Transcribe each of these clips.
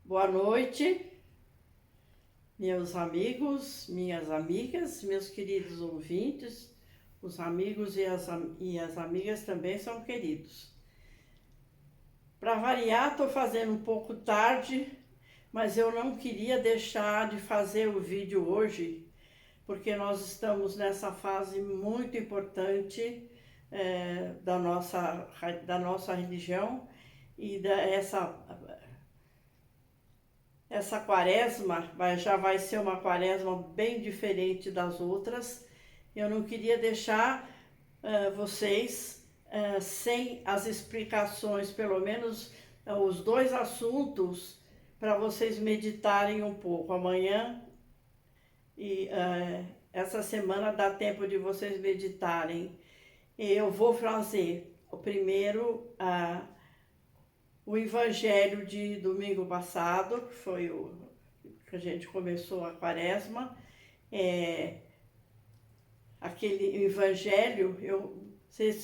Boa noite, meus amigos, minhas amigas, meus queridos ouvintes. Os amigos e as amigas também são queridos. Para variar, estou fazendo um pouco tarde, mas eu não queria deixar de fazer o vídeo hoje, porque nós estamos nessa fase muito importante da nossa religião e essa quaresma já vai ser uma quaresma bem diferente das outras. Eu não queria deixar vocês sem as explicações, pelo menos os dois assuntos, para vocês meditarem um pouco. Amanhã e essa semana dá tempo de vocês meditarem. Eu vou fazer o primeiro o Evangelho de domingo passado, que foi o que a gente começou a quaresma. Aquele Evangelho,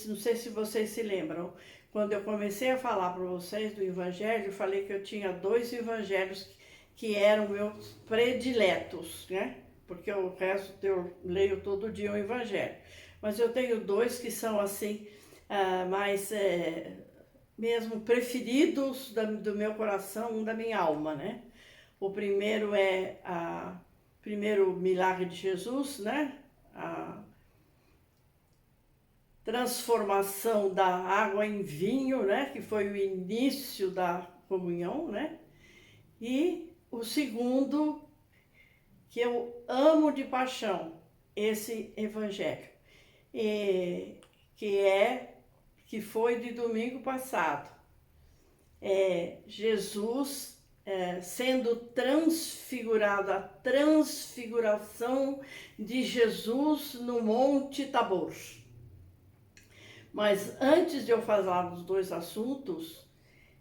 não sei se vocês se lembram, quando eu comecei a falar para vocês do Evangelho, eu falei que eu tinha dois Evangelhos que eram meus prediletos, né? Porque o resto eu leio todo dia o Evangelho. Mas eu tenho dois que são assim, mais mesmo preferidos do meu coração, da minha alma, né? O primeiro é primeiro milagre de Jesus, né? A transformação da água em vinho, né? Que foi o início da comunhão, né? E o segundo, que eu amo de paixão, esse evangelho, que foi de domingo passado. Jesus sendo transfigurado, a transfiguração de Jesus no Monte Tabor. Mas antes de eu falar dos dois assuntos,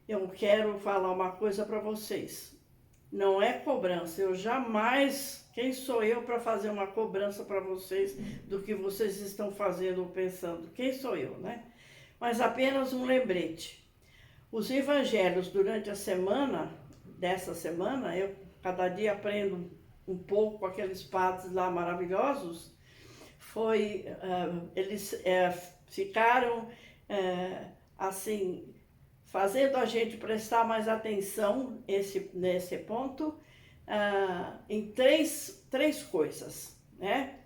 eu quero falar uma coisa para vocês. Não é cobrança, eu jamais, quem sou eu para fazer uma cobrança para vocês do que vocês estão fazendo ou pensando? Quem sou eu, né? Mas apenas um lembrete. Os evangelhos durante a semana, dessa semana, eu cada dia aprendo um pouco com aqueles padres lá maravilhosos, eles ficaram assim, fazendo a gente prestar mais atenção nesse ponto, em três coisas, né?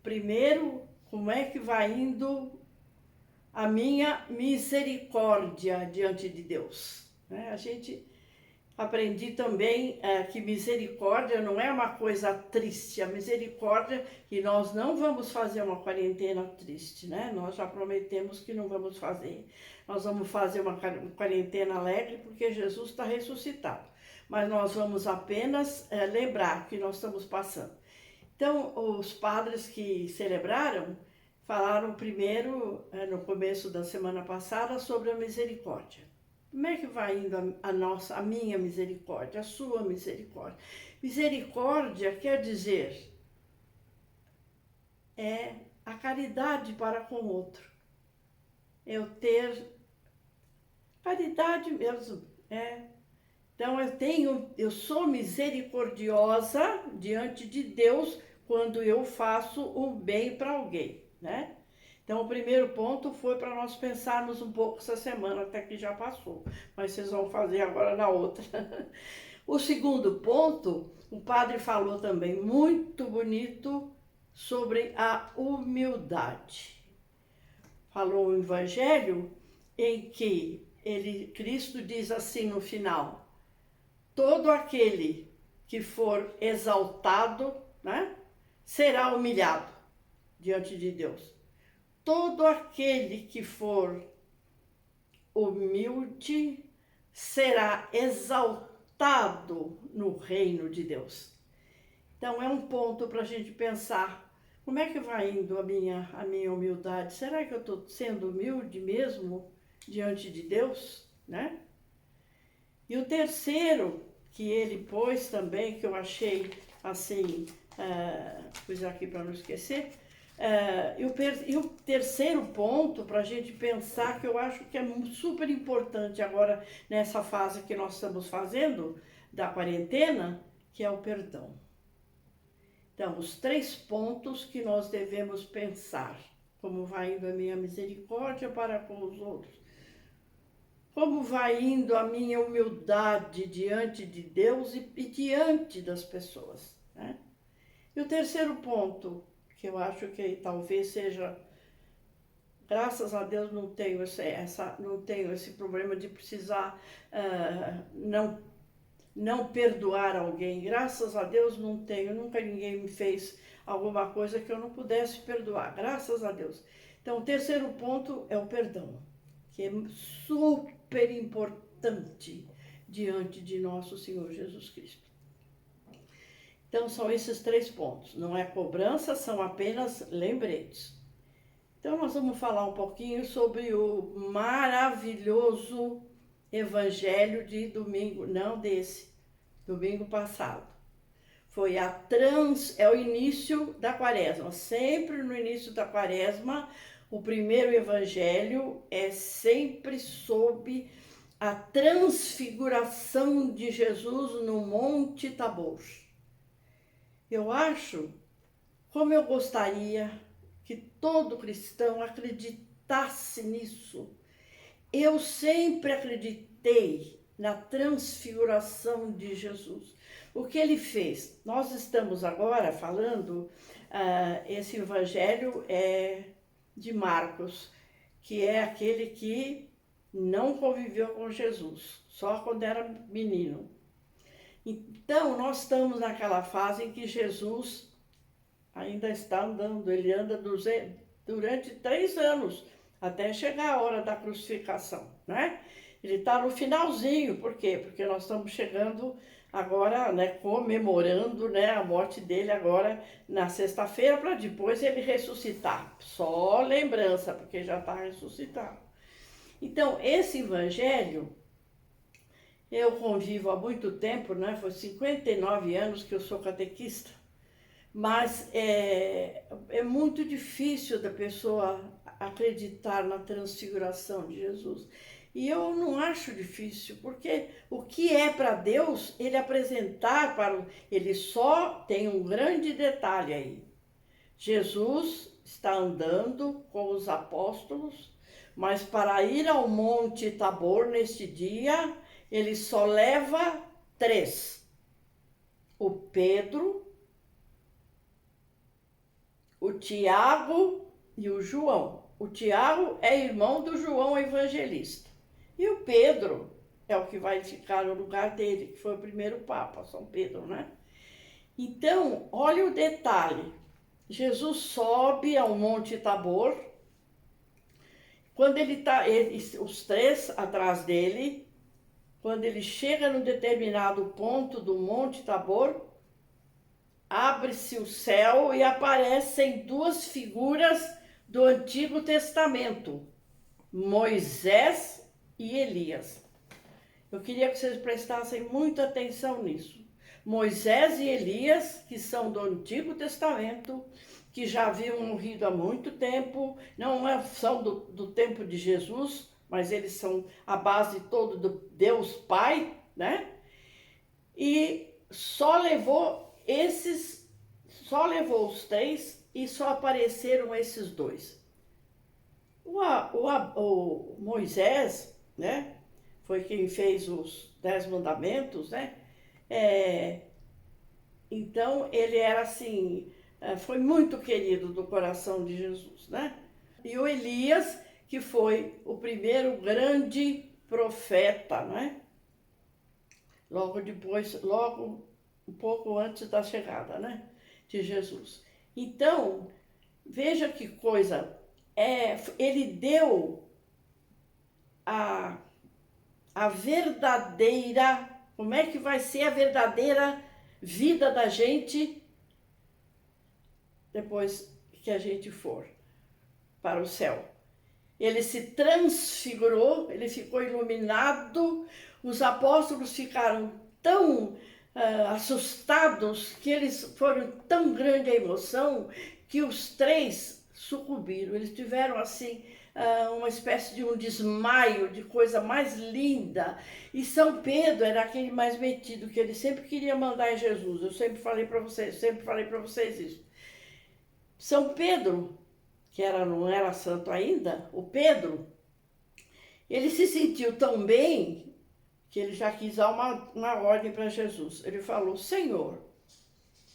Primeiro, como é que vai indo a minha misericórdia diante de Deus, né? A gente aprendi também que misericórdia não é uma coisa triste, a misericórdia, que nós não vamos fazer uma quarentena triste, né? Nós já prometemos que não vamos fazer. Nós vamos fazer uma quarentena alegre porque Jesus está ressuscitado. Mas nós vamos apenas lembrar que nós estamos passando. Então, os padres que celebraram falaram primeiro, no começo da semana passada, sobre a misericórdia. Como é que vai indo a minha misericórdia, a sua misericórdia? Misericórdia quer dizer a caridade para com o outro. Eu ter caridade mesmo. Então eu sou misericordiosa diante de Deus quando eu faço o bem para alguém, né? Então, o primeiro ponto foi para nós pensarmos um pouco essa semana, até que já passou, mas vocês vão fazer agora na outra. O segundo ponto, o padre falou também muito bonito sobre a humildade. Falou o evangelho em que Cristo diz assim no final: todo aquele que for exaltado, né, será humilhado diante de Deus. Todo aquele que for humilde será exaltado no reino de Deus. Então é um ponto para a gente pensar, como é que vai indo a minha humildade? Será que eu estou sendo humilde mesmo diante de Deus, né? E o terceiro que ele pôs também, que eu achei assim, pus aqui para não esquecer, E o terceiro ponto para a gente pensar, que eu acho que é super importante agora nessa fase que nós estamos fazendo da quarentena, que é o perdão. Então, os 3 pontos que nós devemos pensar: como vai indo a minha misericórdia para com os outros, como vai indo a minha humildade diante de Deus e diante das pessoas, né? E o terceiro ponto, que eu acho que talvez seja, graças a Deus não tenho esse problema de precisar não perdoar alguém. Graças a Deus não tenho, nunca ninguém me fez alguma coisa que eu não pudesse perdoar, graças a Deus. Então, o terceiro ponto é o perdão, que é super importante diante de nosso Senhor Jesus Cristo. Então, são esses 3 pontos. Não é cobrança, são apenas lembretes. Então, nós vamos falar um pouquinho sobre o maravilhoso evangelho de domingo, não desse, domingo passado. É o início da quaresma. Sempre no início da quaresma, o primeiro evangelho é sempre sobre a transfiguração de Jesus no Monte Tabor. Eu acho, como eu gostaria que todo cristão acreditasse nisso. Eu sempre acreditei na transfiguração de Jesus. O que ele fez? Nós estamos agora falando, esse evangelho é de Marcos, que é aquele que não conviveu com Jesus, só quando era menino. Então, nós estamos naquela fase em que Jesus ainda está andando, ele anda durante 3 anos, até chegar a hora da crucificação, né? Ele está no finalzinho, por quê? Porque nós estamos chegando agora, né, comemorando, né, a morte dele agora na sexta-feira, para depois ele ressuscitar. Só lembrança, porque já está ressuscitado. Então, esse evangelho, eu convivo há muito tempo, né? Foi 59 anos que eu sou catequista, mas é muito difícil da pessoa acreditar na transfiguração de Jesus. E eu não acho difícil, porque o que é para Deus, ele apresentar ele só tem um grande detalhe aí. Jesus está andando com os apóstolos, mas para ir ao Monte Tabor neste dia, ele só leva 3. O Pedro, o Tiago e o João. O Tiago é irmão do João Evangelista. E o Pedro é o que vai ficar no lugar dele, que foi o primeiro Papa, São Pedro, né? Então, olha o detalhe. Jesus sobe ao Monte Tabor. Quando ele está, os 3 atrás dele, quando ele chega no determinado ponto do Monte Tabor, abre-se o céu e aparecem 2 figuras do Antigo Testamento, Moisés e Elias. Eu queria que vocês prestassem muita atenção nisso. Moisés e Elias, que são do Antigo Testamento, que já haviam morrido há muito tempo, não são do tempo de Jesus, mas eles são a base toda do Deus Pai, né? E só levou os 3 e só apareceram esses 2. O Moisés, né, foi quem fez os 10 mandamentos, né? Então, ele era assim, foi muito querido do coração de Jesus, né? E o Elias, que foi o primeiro grande profeta, né? Logo um pouco antes da chegada, né, de Jesus. Então, veja que coisa, ele deu a verdadeira, como é que vai ser a verdadeira vida da gente depois que a gente for para o céu. Ele se transfigurou, ele ficou iluminado, os apóstolos ficaram tão assustados, que eles foram tão grande a emoção, que os três sucumbiram. Eles tiveram assim uma espécie de um desmaio, de coisa mais linda. E São Pedro era aquele mais metido, que ele sempre queria mandar em Jesus. Eu sempre falei para vocês isso. São Pedro, que não era santo ainda, o Pedro, ele se sentiu tão bem que ele já quis dar uma ordem para Jesus. Ele falou: Senhor,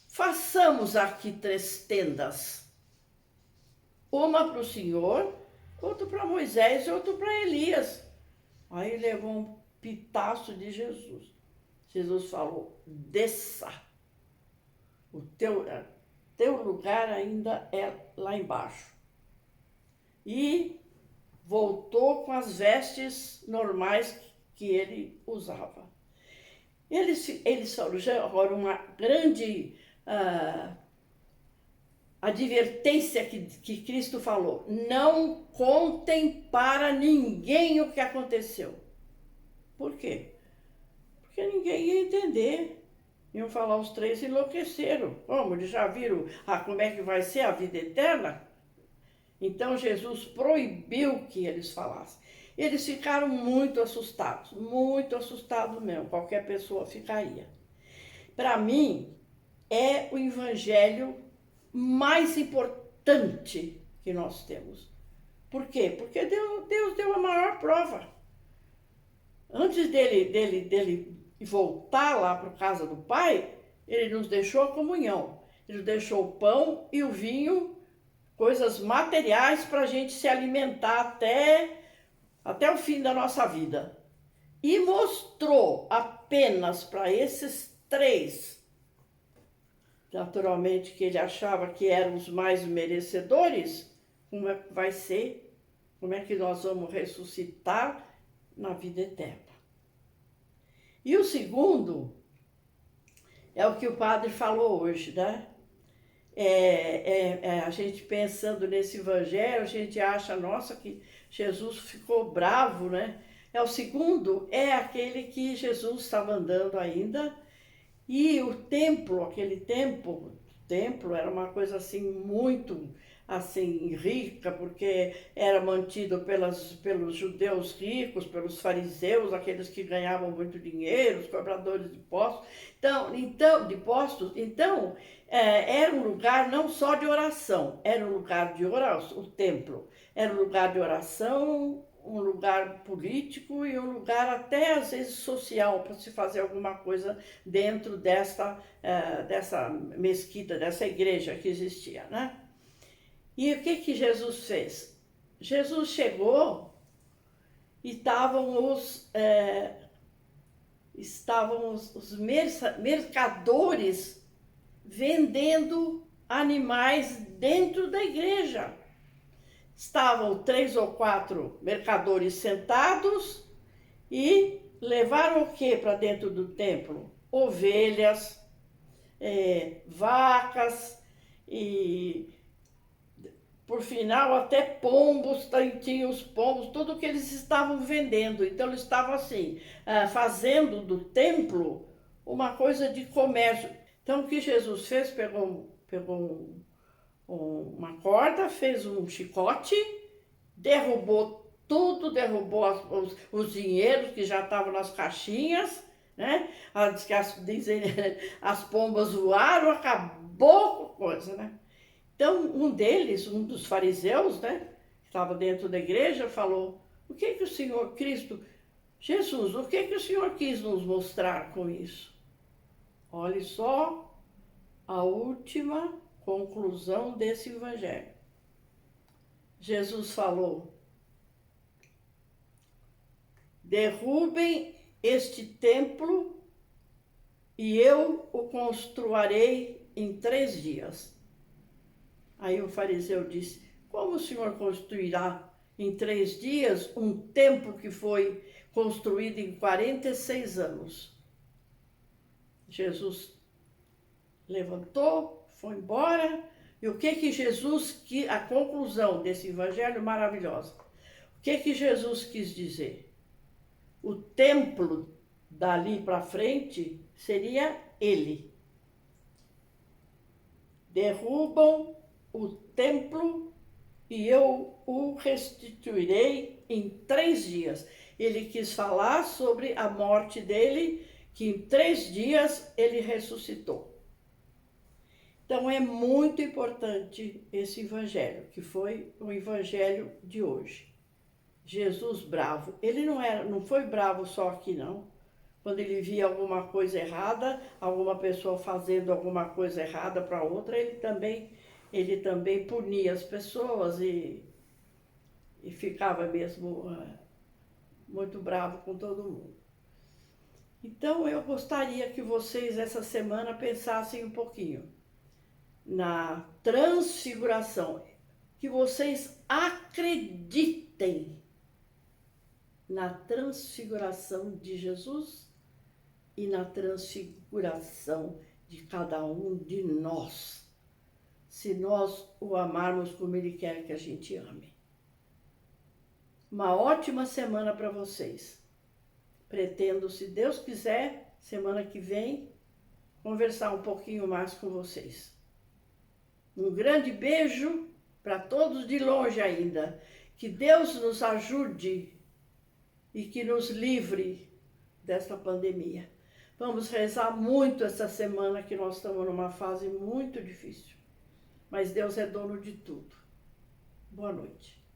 façamos aqui 3 tendas. Uma para o Senhor, outra para Moisés e outra para Elias. Aí levou um pitaço de Jesus. Jesus falou: desça. O teu lugar ainda é lá embaixo. E voltou com as vestes normais que ele usava. Eles foram agora uma grande advertência que Cristo falou: não contem para ninguém o que aconteceu. Por quê? Porque ninguém ia entender. Iam falar, os 3 enlouqueceram. Como? Eles já viram como é que vai ser a vida eterna? Então Jesus proibiu que eles falassem. Eles ficaram muito assustados mesmo. Qualquer pessoa ficaria. Para mim, é o evangelho mais importante que nós temos. Por quê? Porque Deus deu a maior prova. Antes dele voltar lá para a casa do Pai, ele nos deixou a comunhão. Ele nos deixou o pão e o vinho, coisas materiais para a gente se alimentar até o fim da nossa vida. E mostrou apenas para esses 3, naturalmente que ele achava que eram os mais merecedores, como é que vai ser, como é que nós vamos ressuscitar na vida eterna. E o segundo é o que o padre falou hoje, né? A gente pensando nesse evangelho, a gente acha, nossa, que Jesus ficou bravo, né? O segundo é aquele que Jesus estava andando ainda, e o templo, aquele templo era uma coisa assim muito assim rica, porque era mantido pelos judeus ricos, pelos fariseus, aqueles que ganhavam muito dinheiro, os cobradores de impostos. Então, era um lugar não só de oração, era um lugar de oração, o templo era um lugar de oração, um lugar político e um lugar até às vezes social, para se fazer alguma coisa dentro dessa mesquita, dessa igreja que existia, né? E o que Jesus fez? Jesus chegou e estavam os mercadores vendendo animais dentro da igreja. Estavam 3 ou 4 mercadores sentados e levaram o que para dentro do templo? Ovelhas, vacas e, por final, até pombos, tinha os pombos, tudo que eles estavam vendendo. Então, eles estavam assim, fazendo do templo uma coisa de comércio. Então, o que Jesus fez? Pegou uma corda, fez um chicote, derrubou tudo, derrubou os dinheiros que já estavam nas caixinhas, né? As pombas voaram, acabou com a coisa, né? Então, um dos fariseus, né, que estava dentro da igreja, falou: o que o Senhor Cristo, Jesus, o que o Senhor quis nos mostrar com isso? Olhe só a última conclusão desse evangelho. Jesus falou: derrubem este templo e eu o construirei em 3 dias. Aí o fariseu disse: como o Senhor construirá em 3 dias um templo que foi construído em 46 anos? Jesus levantou, foi embora. E o que Jesus, a conclusão desse evangelho maravilhoso, o que Jesus quis dizer? O templo dali para frente seria ele. Derrubam o templo e eu o restituirei em 3 dias. Ele quis falar sobre a morte dele, que em 3 dias ele ressuscitou. Então é muito importante esse evangelho, que foi o evangelho de hoje. Jesus bravo. Ele não foi bravo só aqui não. Quando ele via alguma coisa errada, alguma pessoa fazendo alguma coisa errada para outra, ele também punia as pessoas e ficava mesmo muito bravo com todo mundo. Então eu gostaria que vocês essa semana pensassem um pouquinho na transfiguração, que vocês acreditem na transfiguração de Jesus e na transfiguração de cada um de nós, se nós o amarmos como Ele quer que a gente ame. Uma ótima semana para vocês. Pretendo, se Deus quiser, semana que vem, conversar um pouquinho mais com vocês. Um grande beijo para todos de longe ainda. Que Deus nos ajude e que nos livre desta pandemia. Vamos rezar muito essa semana, que nós estamos numa fase muito difícil. Mas Deus é dono de tudo. Boa noite.